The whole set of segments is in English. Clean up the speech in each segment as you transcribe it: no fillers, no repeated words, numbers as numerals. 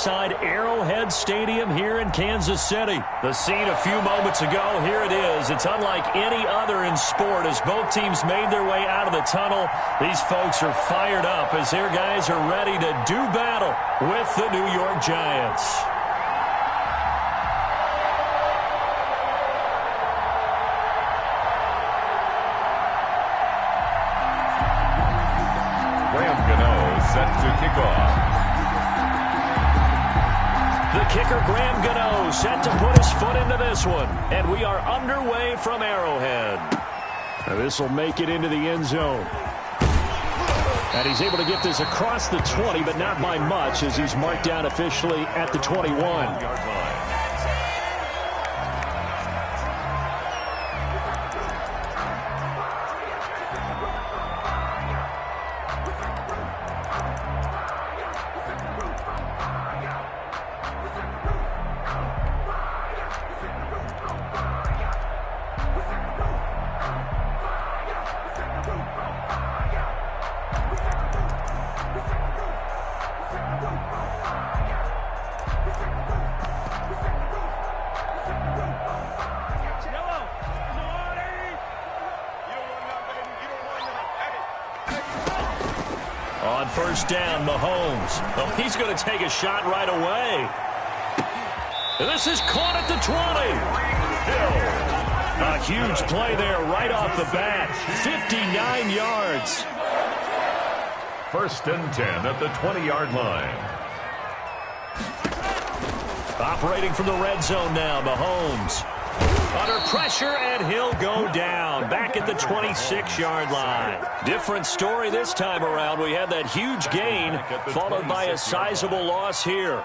inside Arrowhead Stadium here in Kansas City. The scene a few moments ago, here it is. It's unlike any other in sport as both teams made their way out of the tunnel. These folks are fired up as their guys are ready to do battle with the New York Giants. Set to kick off. The kicker, Graham Gano, set to put his foot into this one. And we are underway from Arrowhead. This will make it into the end zone. And he's able to get this across the 20, but not by much as he's marked down officially at the 21. On first down, Mahomes. Oh, he's going to take a shot right away. And this is caught at the 20. A huge play there right off the bat. 59 yards. First and 10 at the 20-yard line. Operating from the red zone now, Mahomes. Under pressure, and he'll go down. Back at the 26-yard line. Different story this time around. We had that huge gain, followed by a sizable loss here.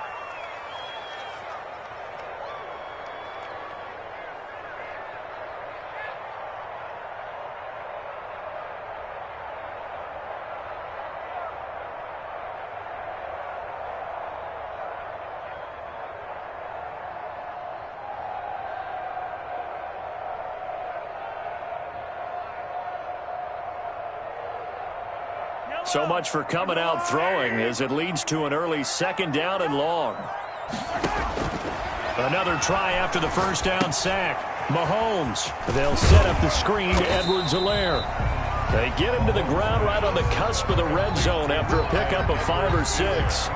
So much for coming out throwing as it leads to an early second down and long. Another try after the first down sack. Mahomes. They'll set up the screen to Edwards-Helaire. They get him to the ground right on the cusp of the red zone after a pickup of 5 or 6.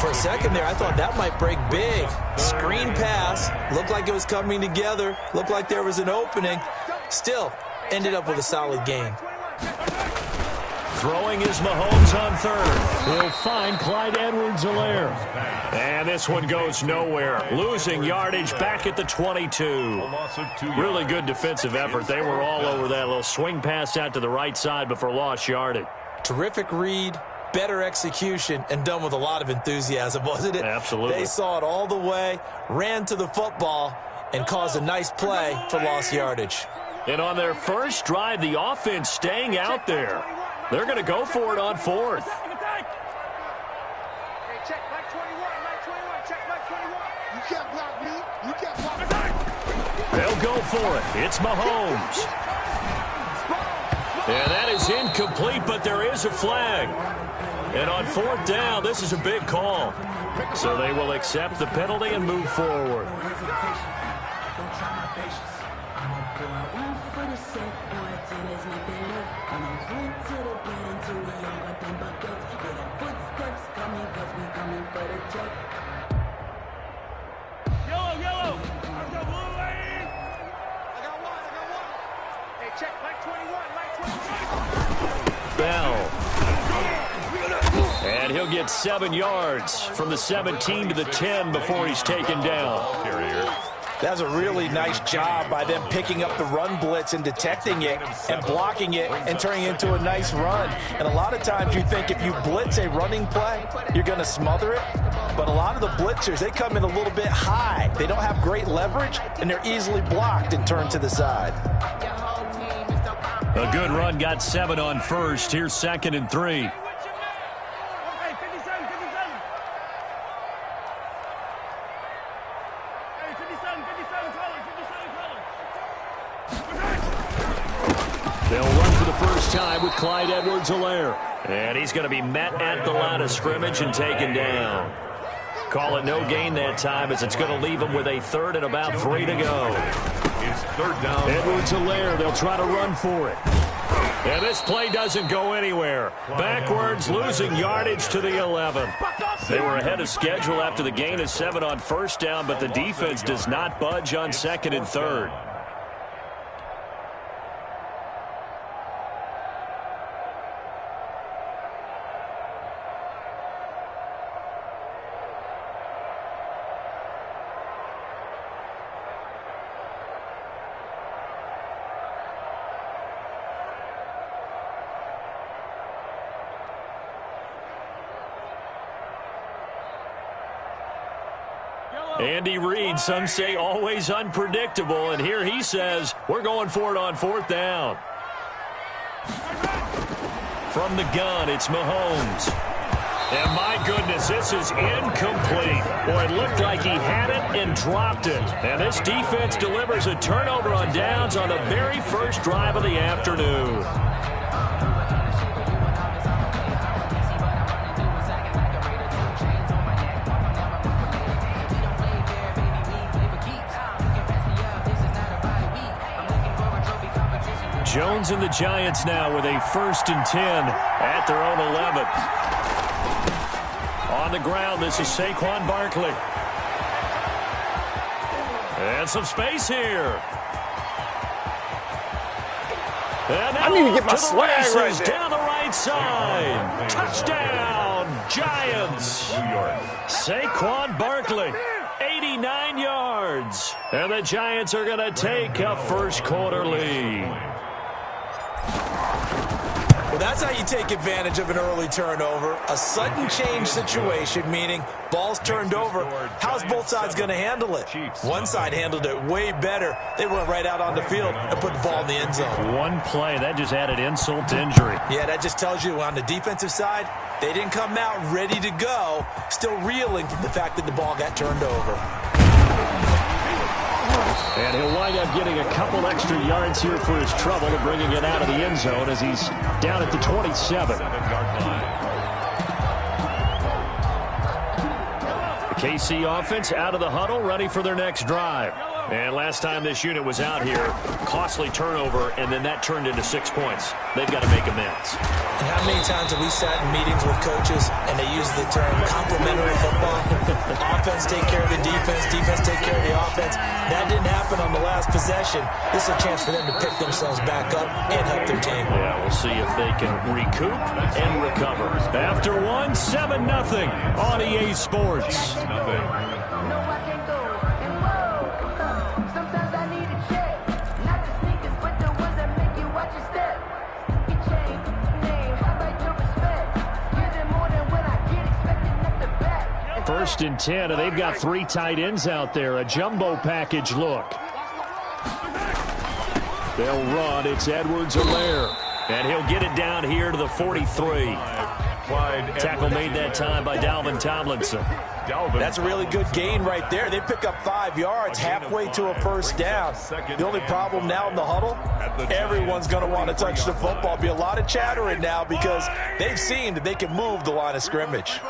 For a second there, I thought that might break big. Screen pass. Looked like it was coming together. Looked like there was an opening. Still, ended up with a solid gain. Throwing is Mahomes on third. He'll find Clyde Edwards-Helaire. And this one goes nowhere. Losing yardage back at the 22. Really good defensive effort. They were all over that little swing pass out to the right side before lost yardage. Terrific read, better execution, and done with a lot of enthusiasm, wasn't it? Absolutely. They saw it all the way, ran to the football, and caused a nice play for lost yardage. And on their first drive, the offense staying out there. They're going to go for it on fourth. They'll go for it. It's Mahomes. And that is incomplete, but there is a flag. And on fourth down, this is a big call. So they will accept the penalty and move forward. Yellow. I got one. Hey, check, light 21. Bell. And he'll get 7 yards from the 17 to the 10 before he's taken down. That's a really nice job by them picking up the run blitz and detecting it and blocking it and turning it into a nice run. And a lot of times you think if you blitz a running play, you're going to smother it. But a lot of the blitzers, they come in a little bit high. They don't have great leverage, and they're easily blocked and turned to the side. A good run, got 7 on first. Here's 2nd and 3. They'll run for the first time with Clyde Edwards-Helaire. And he's going to be met at the line of scrimmage and taken down. Call it no gain that time as it's going to leave them with a third and about 3 to go. It's third down. Edwards-Helaire, they'll try to run for it. And this play doesn't go anywhere. Backwards, losing yardage to the 11. They were ahead of schedule after the gain of 7 on first down, but the defense does not budge on second and third. Andy Reid, some say always unpredictable, and here he says, we're going for it on fourth down. From the gun, it's Mahomes. And my goodness, this is incomplete. Boy, it looked like he had it and dropped it. And this defense delivers a turnover on downs on the very first drive of the afternoon. Jones and the Giants now with a 1st and 10 at their own 11. On the ground, this is Saquon Barkley. And some space here. And I need to get my swag right there. Down the right side. Touchdown, Giants. Saquon Barkley, 89 yards. And the Giants are going to take a first quarter lead. Well, that's how you take advantage of an early turnover. A sudden change situation, meaning ball's turned over. How's both sides going to handle it? One side handled it way better. They went right out on the field and put the ball in the end zone. One play, that just added insult to injury. Yeah, that just tells you on the defensive side, they didn't come out ready to go, still reeling from the fact that the ball got turned over. And he'll wind up getting a couple extra yards here for his trouble and bringing it out of the end zone as he's down at the 27. The KC offense out of the huddle, ready for their next drive. And last time this unit was out here, costly turnover, and then that turned into 6 points. They've got to make amends. And how many times have we sat in meetings with coaches and they use the term complementary football? Offense take care of the defense, defense take care of the offense. That didn't happen on the last possession. This is a chance for them to pick themselves back up and help their team. Yeah, we'll see if they can recoup and recover. After 1, 7-0 on EA Sports. First and 10, and they've got 3 tight ends out there. A jumbo package look. They'll run. It's Edwards-Helaire. And he'll get it down here to the 43. Tackle made that time by Dalvin Tomlinson. That's a really good gain right there. They pick up 5 yards halfway to a first down. The only problem now in the huddle, everyone's going to want to touch the football. Be a lot of chattering now because they've seen that they can move the line of scrimmage.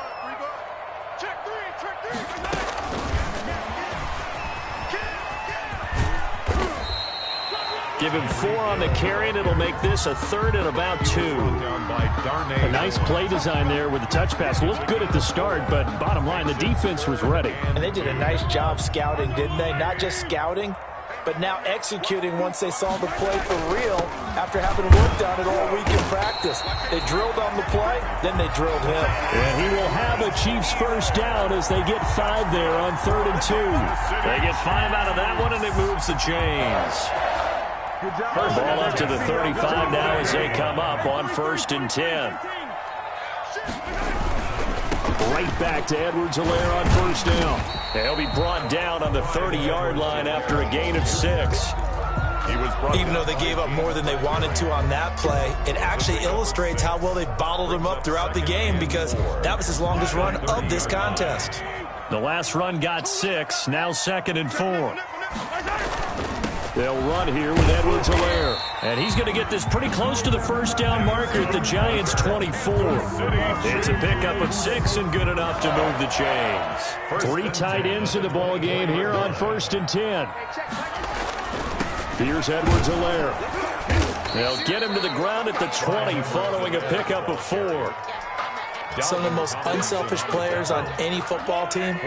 Give him 4 on the carry, and it'll make this a 3rd and about 2. A nice play design there with the touch pass. Looked good at the start, but bottom line, the defense was ready. And they did a nice job scouting, didn't they? Not just scouting, but now executing once they saw the play for real after having worked on it all week in practice. They drilled on the play, then they drilled him. And he will have a Chiefs first down as they get 5 there on 3rd and 2. They get 5 out of that one, and it moves the chains. Ball up to the 35 now as they come up on 1st and 10. Right back to Edwards-Helaire on first down. He'll be brought down on the 30-yard line after a gain of 6. Even though they gave up more than they wanted to on that play, it actually illustrates how well they bottled him up throughout the game because that was his longest run of this contest. The last run got 6, now 2nd and 4. They'll run here with Edwards-Helaire. And he's going to get this pretty close to the first down marker at the Giants' 24. It's a pickup of 6 and good enough to move the chains. 3 tight ends in the ball game here on 1st and 10. Here's Edwards-Helaire. They'll get him to the ground at the 20 following a pickup of 4. Some of the most unselfish players on any football team,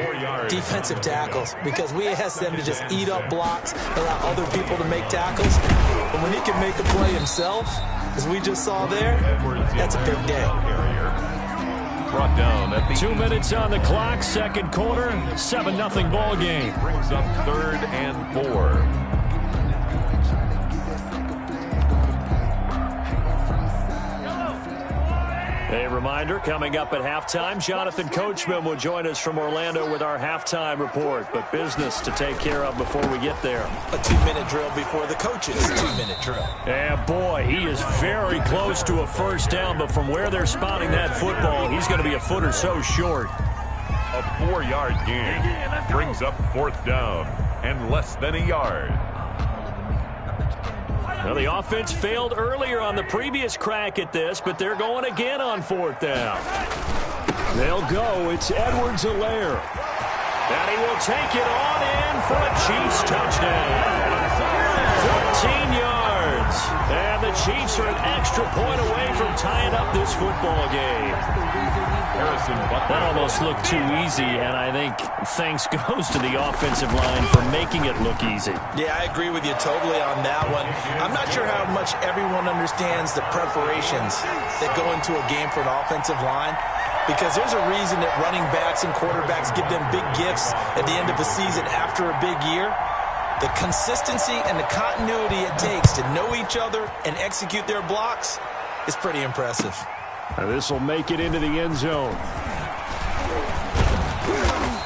defensive tackles, because we ask them to just eat up blocks, allow other people to make tackles. But when he can make a play himself, as we just saw there, that's a big day. Brought down at the 2 minutes on the clock, second quarter, 7-0 ball game. Brings up 3rd and 4. A reminder, coming up at halftime, Jonathan Coachman will join us from Orlando with our halftime report. But business to take care of before we get there. A 2-minute drill before the coach's 2-minute drill. And boy, he is very close to a first down, but from where they're spotting that football, he's going to be a foot or so short. A 4-yard gain brings up 4th down and less than a yard. Well, the offense failed earlier on the previous crack at this, but they're going again on 4th down. They'll go. It's Edwards-Helaire. And he will take it on in for a Chiefs touchdown. 14 yards. And the Chiefs are an extra point away from tying up this football game. That almost looked too easy, and I think thanks goes to the offensive line for making it look easy. Yeah, I agree with you totally on that one. I'm not sure how much everyone understands the preparations that go into a game for an offensive line, because there's a reason that running backs and quarterbacks give them big gifts at the end of the season after a big year. The consistency and the continuity it takes to know each other and execute their blocks is pretty impressive. And this will make it into the end zone.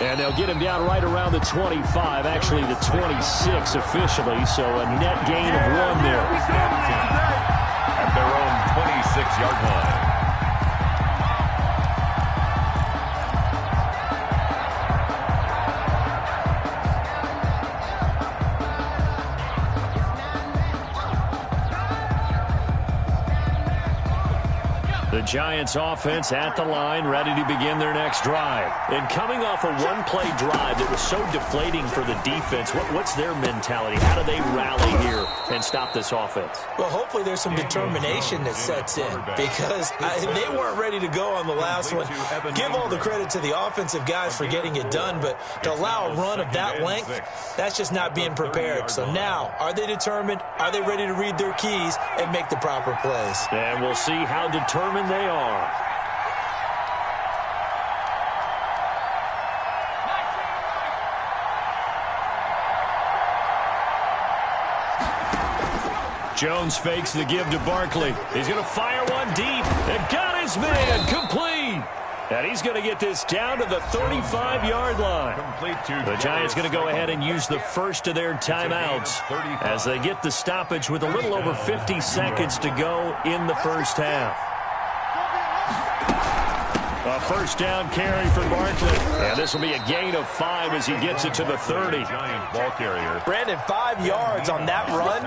And they'll get him down right around the 25, actually the 26 officially, so a net gain of 1 there. At their own 26-yard line. The Giants offense at the line, ready to begin their next drive. And coming off a one-play drive that was so deflating for the defense, what's their mentality? How do they rally here and stop this offense? Well, hopefully there's some determination that sets in, because they weren't ready to go on the last one. Give all the credit to the offensive guys for getting it done, but to allow a run of that length, that's just not being prepared. So now, are they determined? Are they ready to read their keys and make the proper plays? And we'll see how determined they are. Jones fakes the give to Barkley. He's going to fire one deep. And got his man complete. And he's going to get this down to the 35-yard line. The Giants going to go ahead and use the first of their timeouts as they get the stoppage with a little over 50 seconds to go in the first half. A first down carry for Barkley. And this will be a gain of 5 as he gets it to the 30. Ball carrier. Brandon, 5 yards on that run.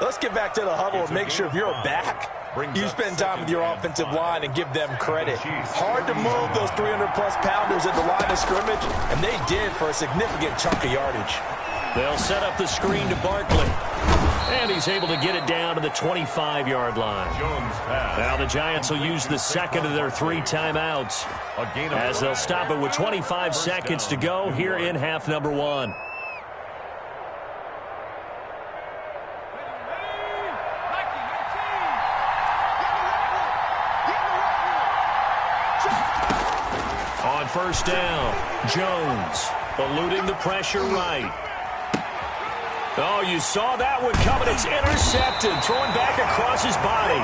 Let's get back to the huddle and make sure if you're a back, you spend time with your offensive line and give them credit. Hard to move those 300-plus pounders at the line of scrimmage, and they did for a significant chunk of yardage. They'll set up the screen to Barkley. And he's able to get it down to the 25-yard line. Now the Giants will use the second of their 3 timeouts as they'll stop it with 25 seconds to go here in half number 1. On first down, Jones eluding the pressure right. Oh, you saw that one coming. It's intercepted. Throwing back across his body.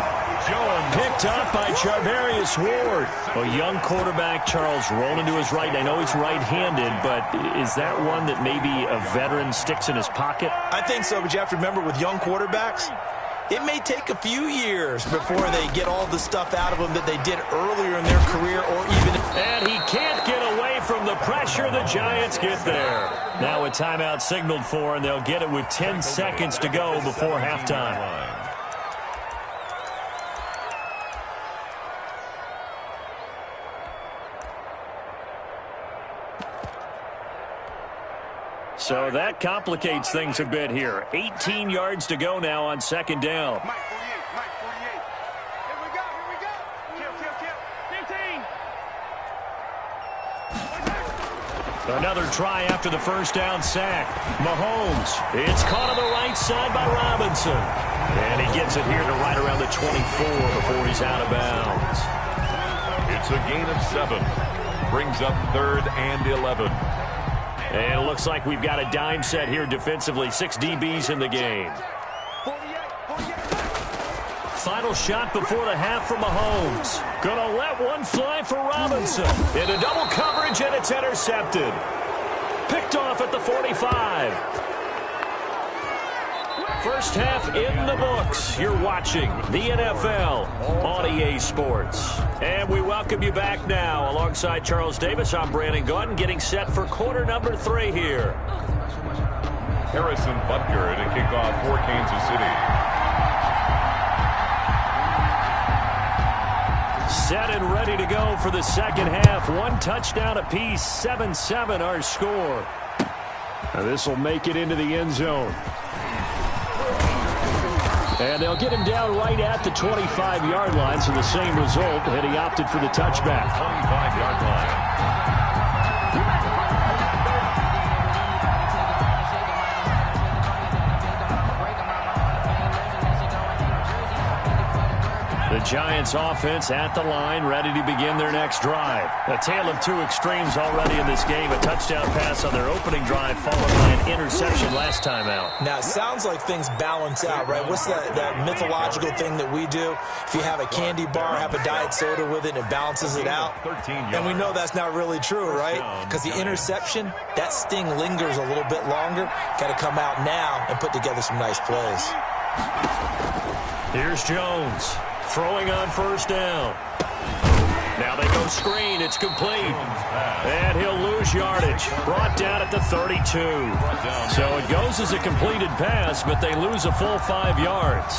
Picked up by Charvarius Ward. A young quarterback, Charles, rolling to his right. I know he's right-handed, but is that one that maybe a veteran sticks in his pocket? I think so, but you have to remember with young quarterbacks, it may take a few years before they get all the stuff out of them that they did earlier in their career or even... And he can't get away from the the pressure, the Giants get there. Now a timeout signaled for, and they'll get it with 10 seconds to go before halftime. So that complicates things a bit here. 18 yards to go now on second down. Mike 48. Here we go. Kill. Another try after the first down sack. Mahomes. It's caught on the right side by Robinson. And he gets it here to right around the 24 before he's out of bounds. It's a gain of 7. Brings up 3rd and 11. And it looks like we've got a dime set here defensively. 6 DBs in the game. 48. Final shot before the half from Mahomes. Gonna let one fly for Robinson. Into double coverage, and it's intercepted. Picked off at the 45. First half in the books. You're watching the NFL on EA Sports. And we welcome you back now. Alongside Charles Davis, I'm Brandon Gaudin, getting set for quarter number 3 here. Harrison Butker to kick off for Kansas City. Set and ready to go for the second half. 1 touchdown apiece, 7-7 our score. This will make it into the end zone. And they'll get him down right at the 25-yard line, so the same result, and he opted for the touchback. 25-yard line. The Giants offense at the line, ready to begin their next drive. A tale of 2 extremes already in this game. A touchdown pass on their opening drive, followed by an interception last time out. Now, it sounds like things balance out, right? What's that mythological thing that we do? If you have a candy bar, have a diet soda with it, and it balances it out. And we know that's not really true, right? Because the interception, that sting lingers a little bit longer. Got to come out now and put together some nice plays. Here's Jones. Throwing on first down. Now they go screen. It's complete. And he'll lose yardage. Brought down at the 32. So it goes as a completed pass, but they lose a full 5 yards.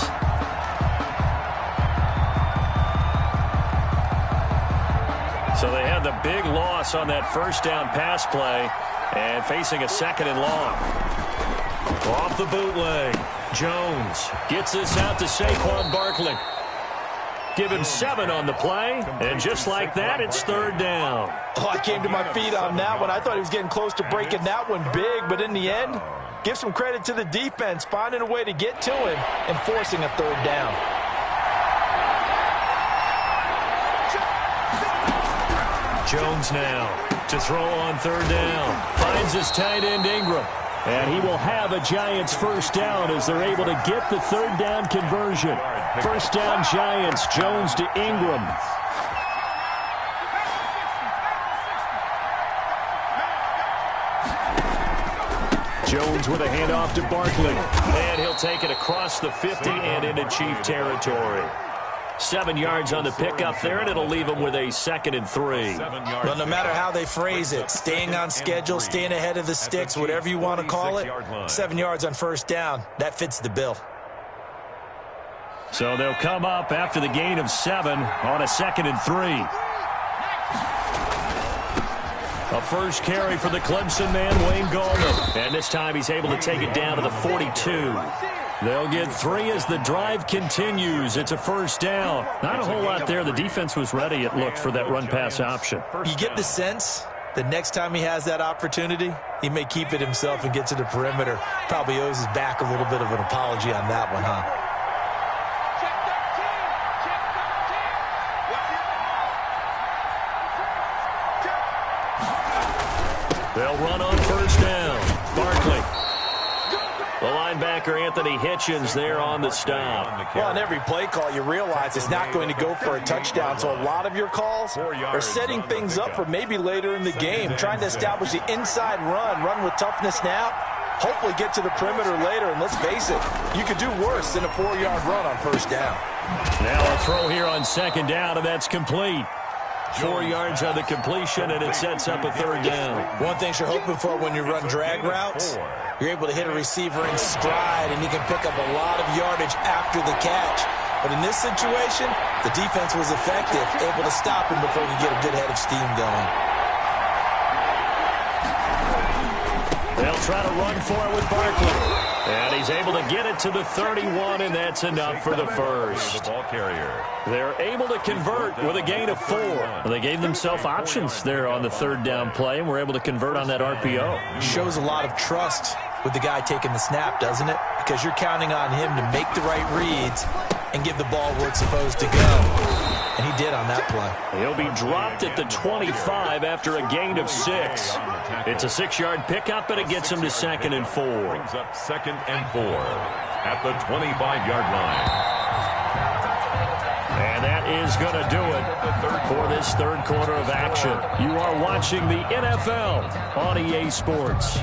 So they had the big loss on that first down pass play and facing a 2nd and long. Off the bootleg. Jones gets this out to Saquon Barkley. Give him 7 on the play, and just like that, it's 3rd down. Oh, I came to my feet on that one. I thought he was getting close to breaking that one big, but in the end, give some credit to the defense, finding a way to get to him and forcing a 3rd down. Jones now to throw on 3rd down. Finds his tight end Ingram. And he will have a Giants first down as they're able to get the 3rd down conversion. First down Giants, Jones to Ingram. Jones with a handoff to Barkley. And he'll take it across the 50 and into Chief territory. 7 yards on the pickup there, and it'll leave them with a 2nd and 3. Well, no matter how they phrase it, staying on schedule, staying ahead of the sticks, whatever you want to call it, 7 yards on first down, that fits the bill. So they'll come up after the gain of 7 on a 2nd and 3. A first carry for the Clemson man, Wayne Gallman. And this time he's able to take it down to the 42. They'll get 3 as the drive continues. It's a first down. Not a whole lot there. The defense was ready, it looked, for that run-pass option. You get the sense that next time he has that opportunity, he may keep it himself and get to the perimeter. Probably owes his back a little bit of an apology on that one, huh? They'll run on first down. Barkley. The linebacker, Anthony Hitchens, there on the stop. Well, on every play call, you realize it's not going to go for a touchdown. So a lot of your calls are setting things up for maybe later in the game, trying to establish the inside run with toughness now, hopefully get to the perimeter later. And let's face it, you could do worse than a 4-yard run on first down. Now a throw here on second down, and that's complete. 4 yards on the completion, and it sets up a third down. One thing you're hoping for when you run drag routes, you're able to hit a receiver in stride, and he can pick up a lot of yardage after the catch. But in this situation, the defense was effective, able to stop him before he could get a good head of steam going. They'll try to run for it with Barkley. And he's able to get it to the 31, and that's enough for the first. They're able to convert with a gain of 4. Well, they gave themselves options there on the third down play, and were able to convert on that RPO. Shows a lot of trust with the guy taking the snap, doesn't it? Because you're counting on him to make the right reads and give the ball where it's supposed to go. And he did on that play. He'll be dropped at the 25 after a gain of 6. It's a 6-yard pickup, and it gets him to 2nd and 4. Brings up 2nd and 4 at the 25-yard line. And that is going to do it for this third quarter of action. You are watching the NFL on EA Sports.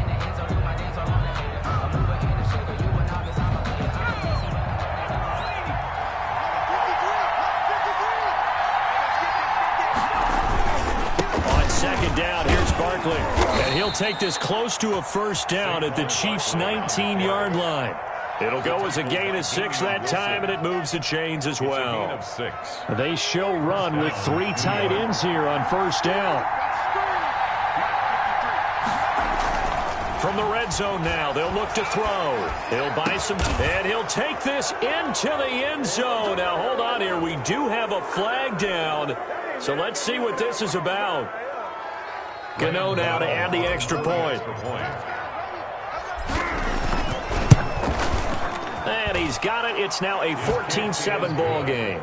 Down, here's Barkley, and he'll take this close to a first down at the Chiefs' 19-yard line. It'll go as a gain of 6 that time, and it moves the chains as well. They show run with 3 tight ends here on first down. From the red zone now, they'll look to throw. He'll buy some, and he'll take this into the end zone. Now, hold on here. We do have a flag down, so let's see what this is about. Gano now to add the extra point. And he's got it. It's now a 14-7 ball game.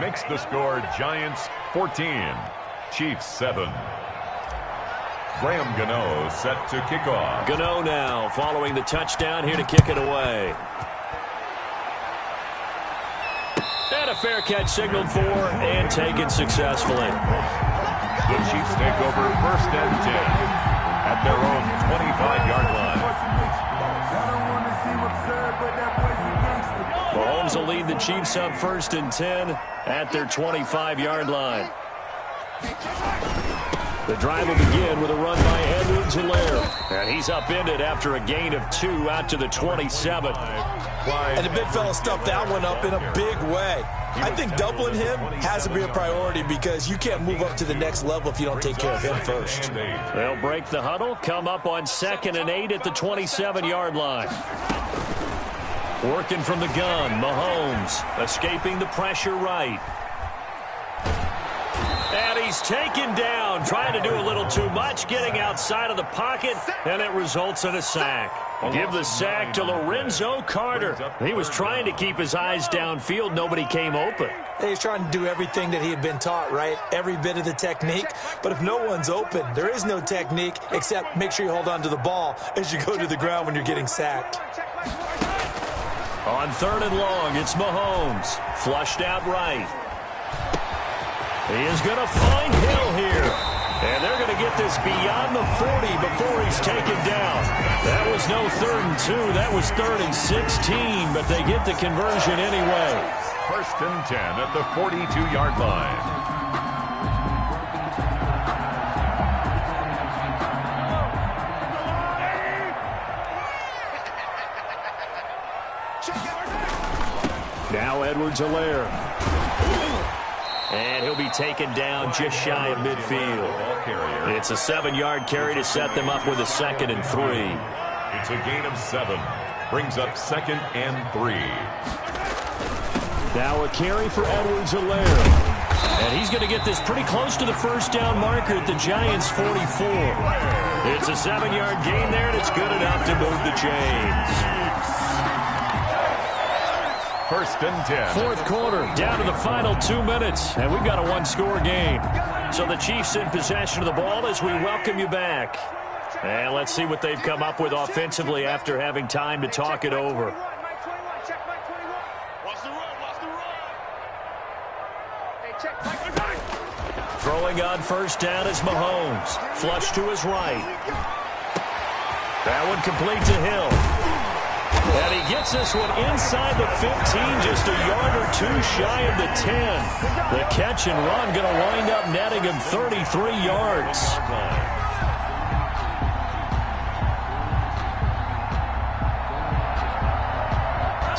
Makes the score Giants 14, Chiefs 7. Graham Gano set to kick off. Gano now following the touchdown here to kick it away. And a fair catch signaled for and taken successfully. The Chiefs take over 1st and 10 at their own 25-yard line. Mahomes will lead the Chiefs up 1st and 10 at their 25-yard line. The drive will begin with a run by Edwards-Helaire. And he's upended after a gain of 2 out to the 27. And the big fella stuffed that one up in a big way. I think doubling him has to be a priority because you can't move up to the next level if you don't take care of him first. They'll break the huddle, come up on 2nd and 8 at the 27-yard line. Working from the gun, Mahomes escaping the pressure right. And he's taken down, trying to do a little too much, getting outside of the pocket, and it results in a sack. Give the sack to Lorenzo Carter. He was trying to keep his eyes downfield. Nobody came open. He's trying to do everything that he had been taught, right? Every bit of the technique. But if no one's open, there is no technique except make sure you hold on to the ball as you go to the ground when you're getting sacked. On 3rd and long, it's Mahomes. Flushed out right. He is going to find Hill here. And they're going to get this beyond the 40 before he's taken down. That was no 3rd and 2. That was 3rd and 16, but they get the conversion anyway. 1st and 10 at the 42-yard line. Now Edwards-Helaire. And he'll be taken down just shy of midfield. It's a 7-yard carry to set them up with a 2nd and 3. It's a gain of 7. Brings up 2nd and 3. Now a carry for Edwards-Helaire. And he's going to get this pretty close to the first down marker at the Giants' 44. It's a 7-yard gain there, and it's good enough to move the chains. 1st and 10. 4th quarter, down to the final 2 minutes, and we've got a 1-score game. So the Chiefs in possession of the ball as we welcome you back. And let's see what they've come up with offensively after having time to talk it over. Throwing on first down is Mahomes. Flush to his right. That one complete to Hill. And he gets this one inside the 15, just a yard or two shy of the 10. The catch and run going to wind up netting him 33 yards.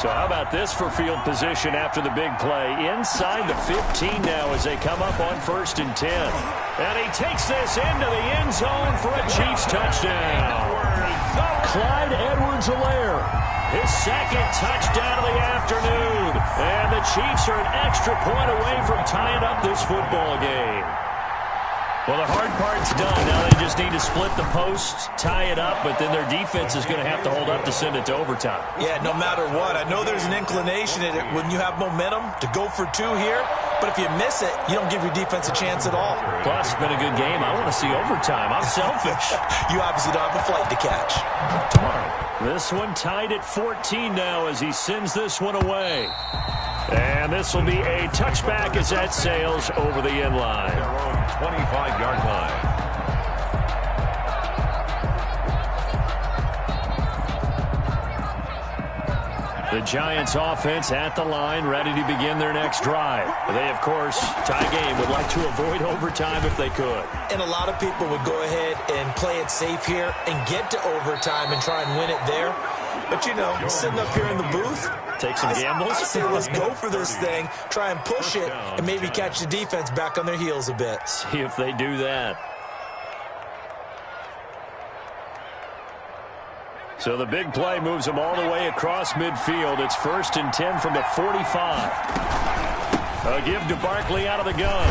So how about this for field position after the big play? Inside the 15 now as they come up on 1st and 10. And he takes this into the end zone for a Chiefs touchdown. Clyde Edwards-Helaire, his second touchdown of the afternoon. And the Chiefs are an extra point away from tying up this football game. Well, the hard part's done. Now they just need to split the posts, tie it up, but then their defense is going to have to hold up to send it to overtime. Yeah, no matter what. I know there's an inclination in it when you have momentum to go for two here, but if you miss it, you don't give your defense a chance at all. Plus, it's been a good game. I want to see overtime. I'm selfish. You obviously don't have a flight to catch. This one tied at 14 now as he sends this one away. And this will be a touchback as that sails over the end line. Their own 25-yard line. The Giants offense at the line, ready to begin their next drive. They, of course, tie game, would like to avoid overtime if they could. And a lot of people would go ahead and play it safe here and get to overtime and try and win it there. But, you know, sitting up here in the booth, take some gambles. I say let's go for this thing, try and push it, and maybe catch the defense back on their heels a bit. See if they do that. So the big play moves them all the way across midfield. It's 1st and 10 from the 45. A give to Barkley out of the gun.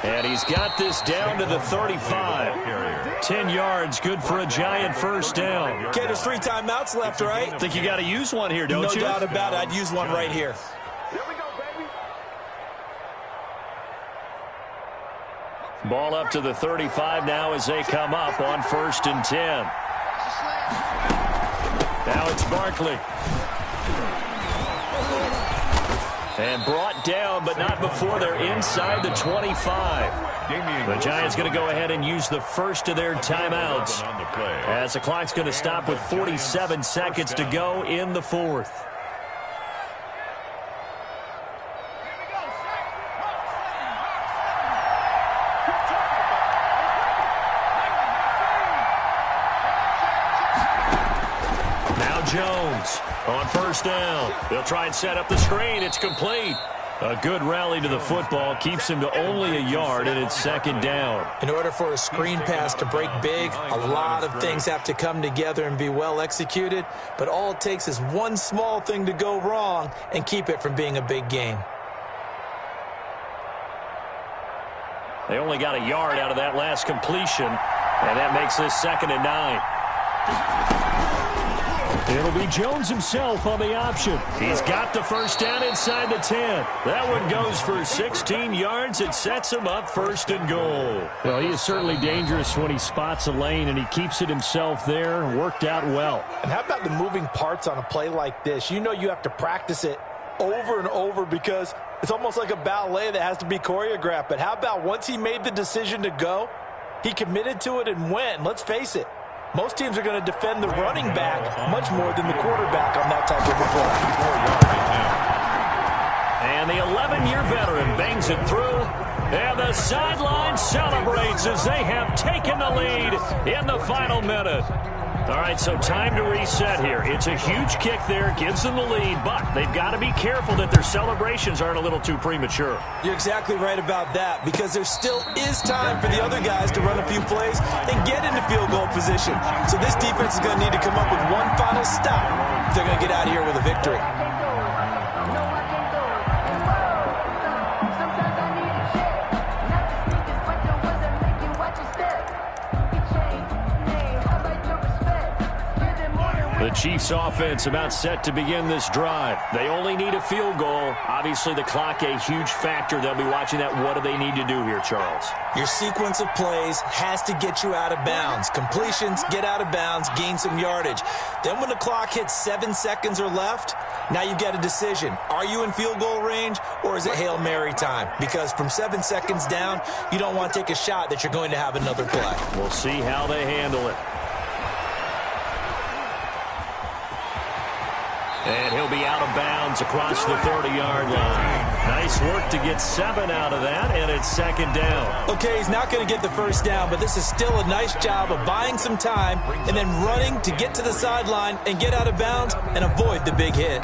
And he's got this down to the 35. 10 yards, good for a Giant first down. Okay, there's 3 timeouts left, right? Think you got to use one here, don't you? No doubt about it. I'd use one right here. Here we go, baby. Ball up to the 35 now as they come up on 1st and 10. Now it's Barkley. And brought down, but not before they're inside the 25. The Giants going to go ahead and use the first of their timeouts as the clock's going to stop with 47 seconds to go in the 4th. Jones on 1st down. They'll try and set up the screen. It's complete. A good rally to the football keeps him to only a yard, and it's 2nd down. In order for a screen pass to break big, a lot of things have to come together and be well executed, but all it takes is one small thing to go wrong and keep it from being a big game. They only got a yard out of that last completion, and that makes this 2nd and 9. It'll be Jones himself on the option. He's got the first down inside the 10. That one goes for 16 yards. It sets him up 1st and goal. Well, he is certainly dangerous when he spots a lane, and he keeps it himself there. Worked out well. And how about the moving parts on a play like this? You know you have to practice it over and over because it's almost like a ballet that has to be choreographed. But how about once he made the decision to go, he committed to it and went. Let's face it. Most teams are going to defend the running back much more than the quarterback on that type of a play. And the 11-year veteran bangs it through. And the sideline celebrates as they have taken the lead in the final minute. All right, so time to reset here. It's a huge kick there, gives them the lead, but they've got to be careful that their celebrations aren't a little too premature. You're exactly right about that because there still is time for the other guys to run a few plays and get into field goal position. So this defense is going to need to come up with one final stop if they're going to get out of here with a victory. The Chiefs offense about set to begin this drive. They only need a field goal. Obviously, the clock a huge factor. They'll be watching that. What do they need to do here, Charles? Your sequence of plays has to get you out of bounds. Completions, get out of bounds, gain some yardage. Then when the clock hits 7 seconds or left, now you get a decision. Are you in field goal range or is it Hail Mary time? Because from 7 seconds down, you don't want to take a shot that you're going to have another play. We'll see how they handle it. out of bounds across the 30-yard line. Nice work to get 7 out of that, and it's second down. Okay, he's not going to get the first down, but this is still a nice job of buying some time and then running to get to the sideline and get out of bounds and avoid the big hit.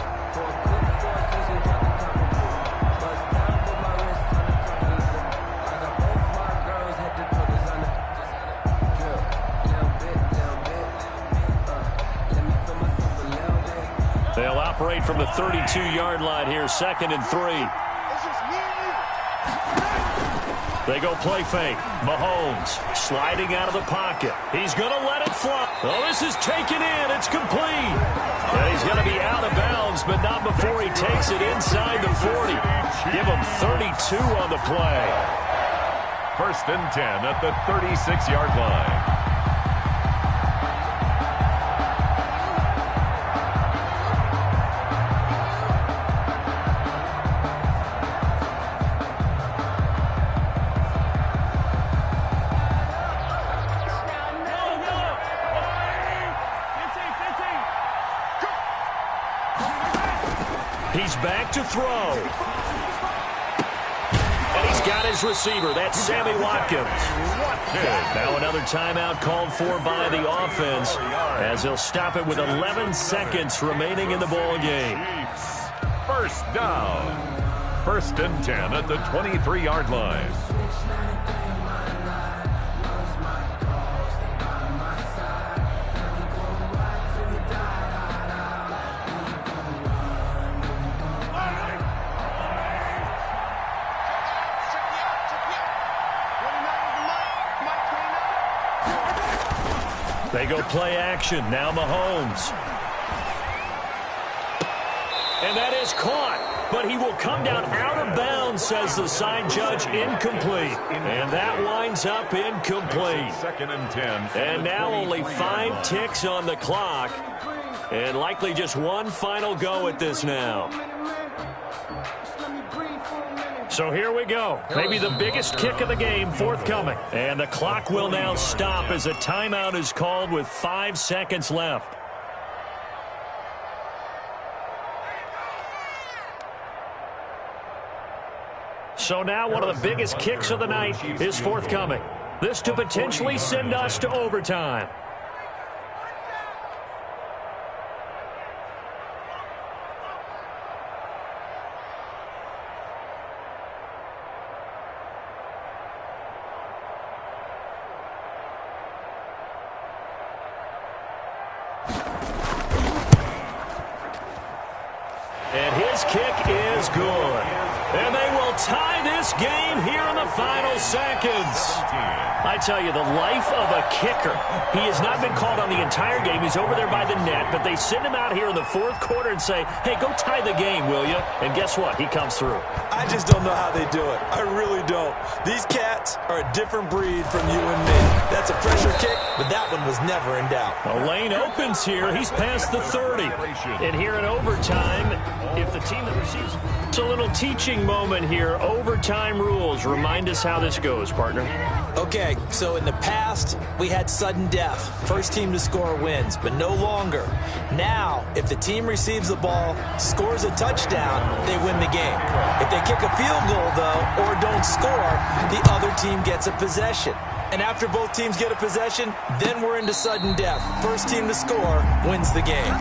They'll operate from the 32-yard line here, 2nd and 3. They go play fake. Mahomes sliding out of the pocket. He's going to let it fly. Oh, this is taken in. It's complete. And he's going to be out of bounds, but not before he takes it inside the 40. Give him 32 on the play. 1st and 10 at the 36-yard line. He's back to throw. And he's got his receiver. That's Sammy Watkins. Now another timeout called for by the offense as they'll stop it with 11 seconds remaining in the ball game. 1st down. 1st and 10 at the 23-yard line. They go play action. Now Mahomes. And that is caught. But he will come down out of bounds, says the side judge. Incomplete. And that winds up incomplete. 2nd and 10. And now only 5 ticks on the clock. And likely just one final go at this now. So here we go. Maybe the biggest kick of the game forthcoming. And the clock will now stop as a timeout is called with 5 seconds left. So now one of the biggest kicks of the night is forthcoming. This to potentially send us to overtime. And his kick is good. And they will tie this game here in the final seconds. I tell you, the life of a kicker. He has not been called on the entire game. He's over there by the net, but they send him out here in the 4th quarter and say, hey, go tie the game, will you? And guess what? He comes through. I just don't know how they do it. I really don't. These cats are a different breed from you and me. That's a pressure kick, but that one was never in doubt. A lane opens here. He's past the 30. And here in overtime, if the team that receives... It's a little teaching moment here. Overtime rules. Remind us how this goes, partner. Okay, so in the past, we had sudden death. First team to score wins, but no longer. Now, if the team receives the ball, scores a touchdown, they win the game. If they kick a field goal, though, or don't score, the other team gets a possession. And after both teams get a possession, then we're into sudden death. First team to score wins the game.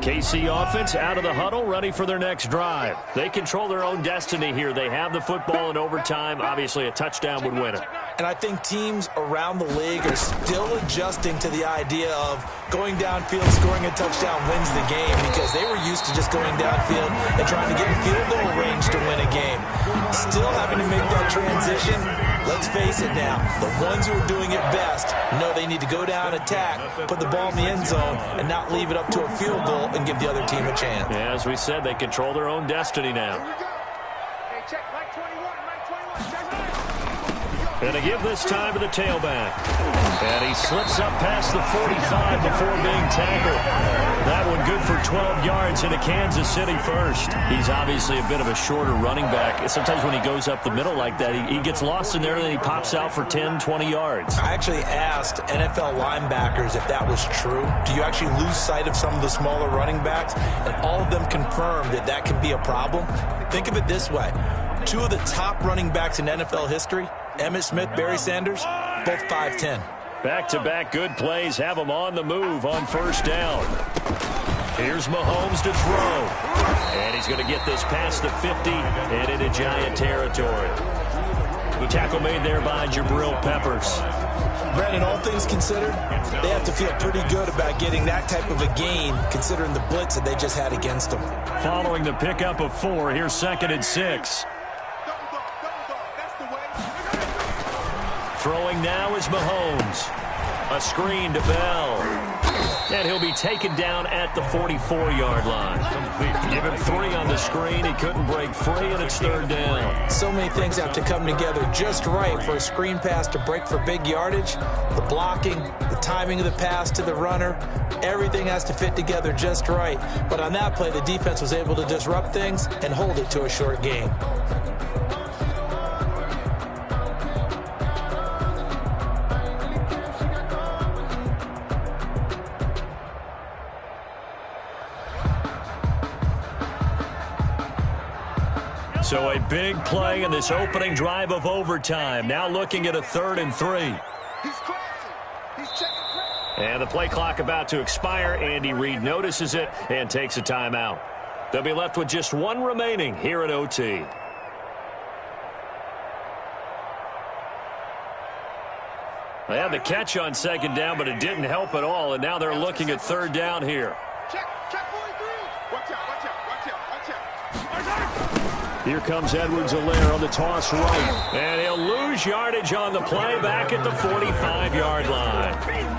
KC offense out of the huddle, ready for their next drive. They control their own destiny here. They have the football in overtime. Obviously, a touchdown would win it. And I think teams around the league are still adjusting to the idea of going downfield, scoring a touchdown wins the game, because they were used to just going downfield and trying to get in field goal range to win a game. Still having to make that transition. Let's face it now, the ones who are doing it best know they need to go down, attack, put the ball in the end zone, and not leave it up to a field goal and give the other team a chance. Yeah, as we said, they control their own destiny now. Hey, check, Mike 21, Mike 21, check right. And to give this time to the tailback. And he slips up past the 45 before being tackled. That one good for 12 yards into Kansas City first. He's obviously a bit of a shorter running back. Sometimes when he goes up the middle like that, he gets lost in there and then he pops out for 10, 20 yards. I actually asked NFL linebackers if that was true. Do you actually lose sight of some of the smaller running backs? And all of them confirmed that that can be a problem. Think of it this way. Two of the top running backs in NFL history, Emmitt Smith, Barry Sanders, both 5'10". Back-to-back good plays have him on the move on first down. Here's Mahomes to throw. And he's going to get this past the 50 and into Giant territory. The tackle made there by Jabril Peppers. Brandon, all things considered, they have to feel pretty good about getting that type of a gain considering the blitz that they just had against them. Following the pickup of 4, here's 2nd and 6. Throwing now is Mahomes. A screen to Bell. And he'll be taken down at the 44-yard line. Give him 3 on the screen. He couldn't break free, and it's 3rd down. So many things have to come together just right for a screen pass to break for big yardage. The blocking, the timing of the pass to the runner, everything has to fit together just right. But on that play, the defense was able to disrupt things and hold it to a short gain. So a big play in this opening drive of overtime. Now looking at a 3rd and 3. He's crossing. He's checking. And the play clock about to expire. Andy Reid notices it and takes a timeout. They'll be left with just 1 remaining here at OT. They had the catch on 2nd down, but it didn't help at all. And now they're looking at 3rd down here. Check 43. Watch out, watch out, watch out, watch out. Here comes Edwards-Helaire on the toss right. And he'll lose yardage on the play back at the 45-yard line.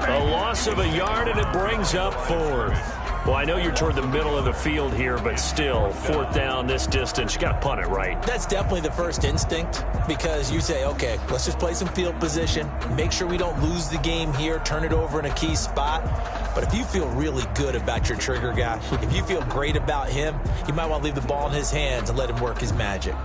A loss of a yard, and it brings up 4th. Well, I know you're toward the middle of the field here, but still, 4th down this distance, you got to punt it right. That's definitely the first instinct because you say, okay, let's just play some field position, make sure we don't lose the game here, turn it over in a key spot. But if you feel really good about your trigger guy, if you feel great about him, you might want to leave the ball in his hands and let him work his magic.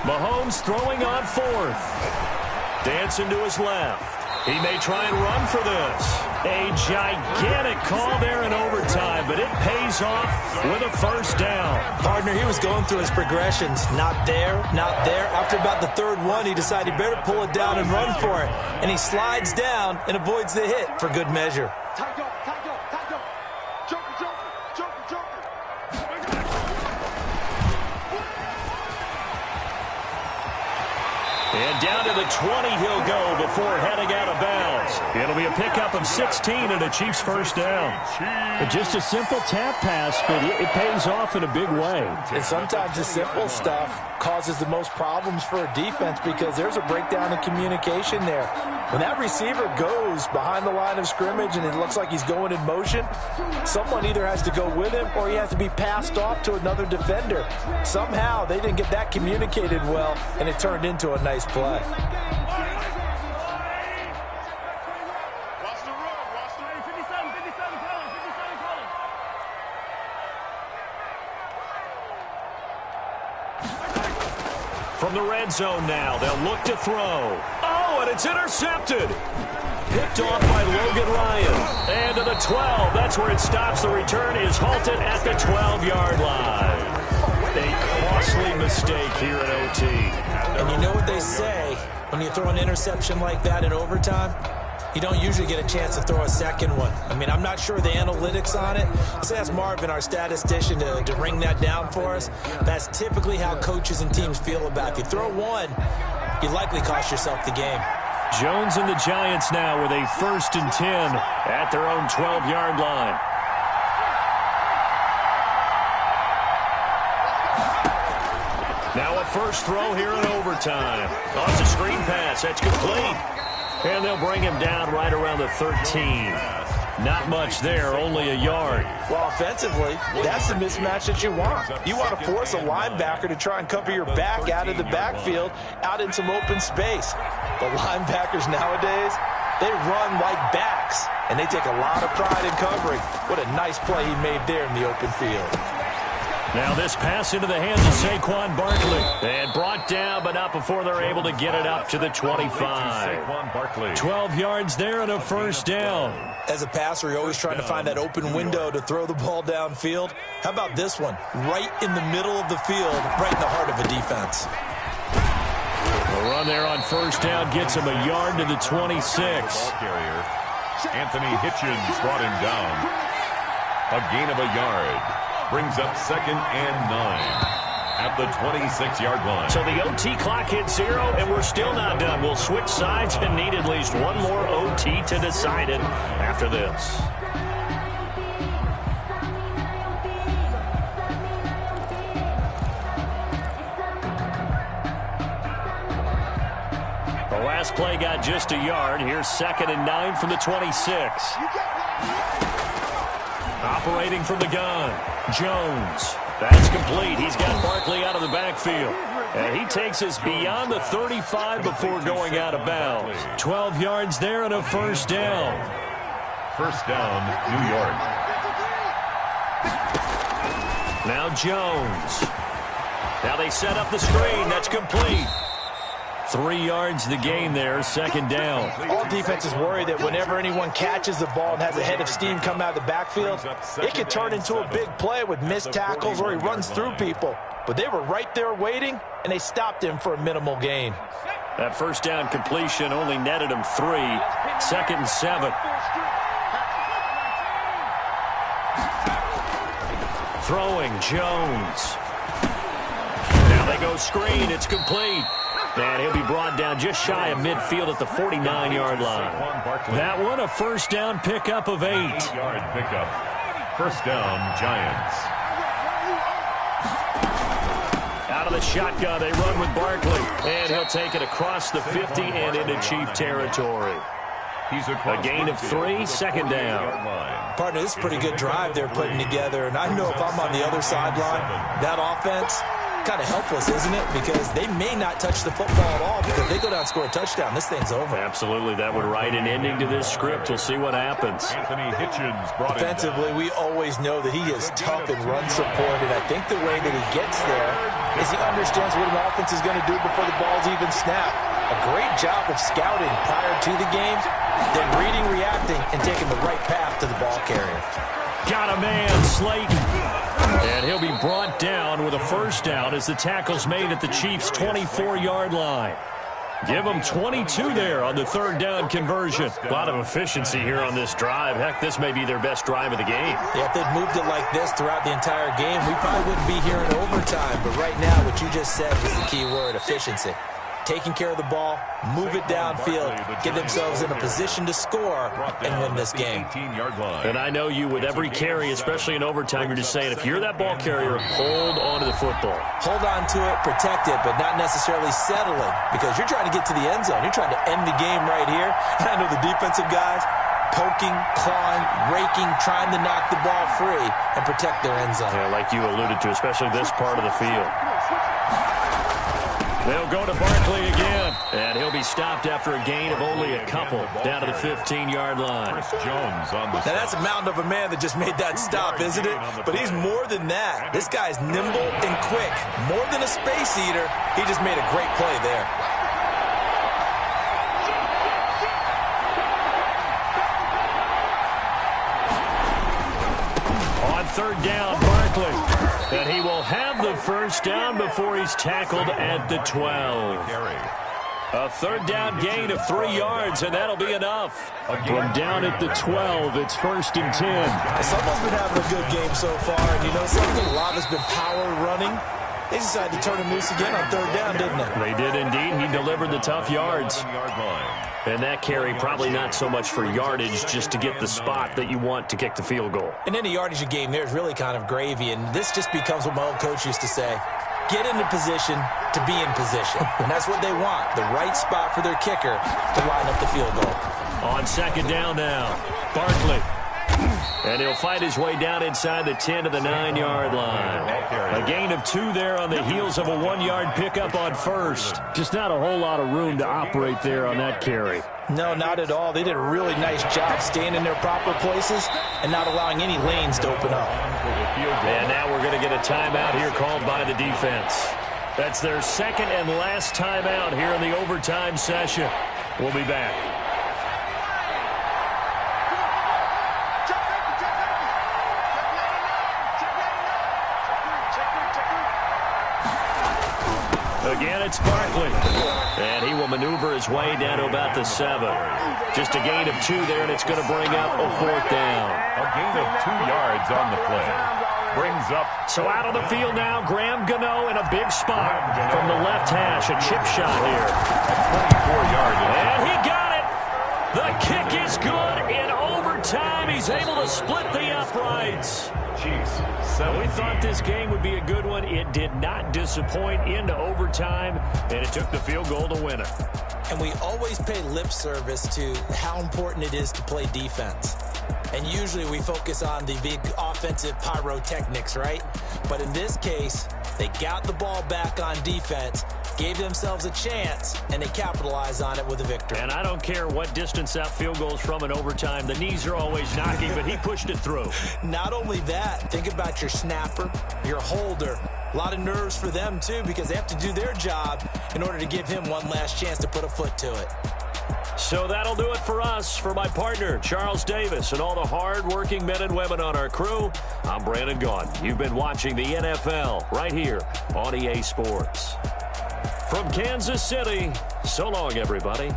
Mahomes throwing on 4th. Dancing to his left. He may try and run for this. A gigantic call there in overtime, but it pays off with a 1st down. Partner, he was going through his progressions. Not there, not there. After about the 3rd one, he decided he better pull it down and run for it. And he slides down and avoids the hit for good measure. Tight dog, tight dog, tight dog. Joker, joker, joker, joker. And down to the 20 he'll go before heading out of bounds. It'll be a pickup of 16 and a Chiefs 1st down. Just a simple tap pass, but it pays off in a big way. And sometimes the simple stuff causes the most problems for a defense because there's a breakdown in communication there. When that receiver goes behind the line of scrimmage and it looks like he's going in motion, someone either has to go with him or he has to be passed off to another defender. Somehow they didn't get that communicated well, and it turned into a nice play. Watch the run, watch the run. 57, 57, calling, 57, calling. From the red zone now, they'll look to throw. Oh, and it's intercepted. Picked off by Logan Ryan. And to the 12. That's where it stops. The return is halted at the 12-yard line. A costly mistake here at OT. And you know what they say, when you throw an interception like that in overtime, you don't usually get a chance to throw a second one. I mean, I'm not sure the analytics on it. Let's ask Marvin, our statistician, to ring that down for us. That's typically how coaches and teams feel about it. If you throw one, you likely cost yourself the game. Jones and the Giants now with a 1st and 10 at their own 12-yard line. Now a first throw here in overtime. Toss a screen pass. That's complete. And they'll bring him down right around the 13. Not much there, only a yard. Well, offensively, that's the mismatch that you want. You want to force a linebacker to try and cover your back out of the backfield, out in some open space. The linebackers nowadays, they run like backs, and they take a lot of pride in covering. What a nice play he made there in the open field. Now this pass into the hands of Saquon Barkley. And brought down, but not before they're able to get it up to the 25. 12 yards there and a first down. As a passer, you're always trying to find that open window to throw the ball downfield. How about this one? Right in the middle of the field, right in the heart of a defense. The run there on first down gets him a yard to the 26. Anthony Hitchens brought him down. A gain of a yard. Brings up 2nd and 9 at the 26-yard line. So the OT clock hits 0, and we're still not done. We'll switch sides and need at least one more OT to decide it after this. The last play got just a yard. Here's 2nd and 9 from the 26. Operating from the gun, Jones. That's complete. He's got Barkley out of the backfield. And he takes us beyond the 35 before going out of bounds. 12 yards there and a first down. First down, New York. Now Jones. Now they set up the screen. That's complete. 3 yards the gain there, 2nd down. All defenses worry that whenever anyone catches the ball and has a head of steam come out of the backfield, it could turn into a big play with missed tackles or he runs through people. But they were right there waiting, and they stopped him for a minimal gain. That first down completion only netted him 3. 2nd and 7. Throwing, Jones. Now they go screen. It's complete. And he'll be brought down just shy of midfield at the 49-yard line. That one, a first down pickup of 8. 8-yard pickup. First down, Giants. Out of the shotgun, they run with Barkley. And he'll take it across the 50 and into Chief territory. A gain of 3, 2nd down. Partner, this is a pretty good drive they're putting together. And I know if I'm on the other sideline, that offense, kind of helpless, isn't it? Because they may not touch the football at all, because they go down and score a touchdown. This thing's over. Absolutely. That would write an ending to this script. We'll see what happens. Anthony Hitchens brought Defensively, we always know that he is tough in run support, and I think the way that he gets there is he understands what an offense is going to do before the ball's even snapped. A great job of scouting prior to the game, then reading, reacting, and taking the right path to the ball carrier. Got a man, Slayton. And he'll be brought down with a first down as the tackle's made at the Chiefs' 24-yard line. Give them 22 there on the 3rd down conversion. A lot of efficiency here on this drive. Heck, this may be their best drive of the game. Yeah, if they'd moved it like this throughout the entire game, we probably wouldn't be here in overtime. But right now, what you just said was the key word, efficiency. Taking care of the ball, move it downfield, get themselves in a position to score and win this game. And I know you, with every carry, especially in overtime, you're just saying, if you're that ball carrier, hold on to the football. Hold on to it, protect it, but not necessarily settling, because you're trying to get to the end zone. You're trying to end the game right here. And I know the defensive guys poking, clawing, raking, trying to knock the ball free and protect their end zone. Yeah, like you alluded to, especially this part of the field. They'll go to Barkley again, and he'll be stopped after a gain of only a couple down to the 15-yard line. Chris Jones on the Now that's a mountain of a man that just made that stop, isn't it? But he's more than that. This guy's nimble and quick. More than a space eater, he just made a great play there. On 3rd down, Barkley. And he will have the first down before he's tackled at the 12. A 3rd down gain of 3 yards, and that'll be enough. From down at the 12, it's 1st and 10. Someone's been having a good game so far, and you know something? A lot has been power running. They decided to turn him loose again on 3rd down, didn't they? They did indeed. He delivered the tough yards. And that carry probably not so much for yardage, just to get the spot that you want to kick the field goal. In any yardage game, there's really kind of gravy, and this just becomes what my old coach used to say. get into position to be in position. And that's what they want, the right spot for their kicker to line up the field goal. On second down now, Barkley. And he'll fight his way down inside the 10 to the 9-yard line. A gain of 2 there on the heels of a 1-yard pickup on first. Just not a whole lot of room to operate there on that carry. No, not at all. They did a really nice job staying in their proper places and not allowing any lanes to open up. And now we're going to get a timeout here called by the defense. That's their second and last timeout here in the overtime session. We'll be back. Again, it's Barkley. And he will maneuver his way down to about the 7. Just a gain of 2 there, and it's going to bring up a 4th down. A gain of 2 yards on the play. Brings up. So out on the field now, Graham Gano in a big spot from the left hash. A chip shot here. 24-yard. And he got it. The kick is good in overtime. He's able to split the uprights. Chiefs, we thought this game would be a good one. It did not disappoint into overtime, and it took the field goal to win it. And we always pay lip service to how important it is to play defense. And usually we focus on the big offensive pyrotechnics, right? But in this case, they got the ball back on defense, gave themselves a chance, and they capitalized on it with a victory. And I don't care what distance that field goes from in overtime. The knees are always knocking, but he pushed it through. Not only that, think about your snapper, your holder. A lot of nerves for them, too, because they have to do their job in order to give him one last chance to put a foot to it. So that'll do it for us. For my partner, Charles Davis, and all the hard-working men and women on our crew, I'm Brandon Gaudin. You've been watching the NFL right here on EA Sports. From Kansas City, so long, everybody.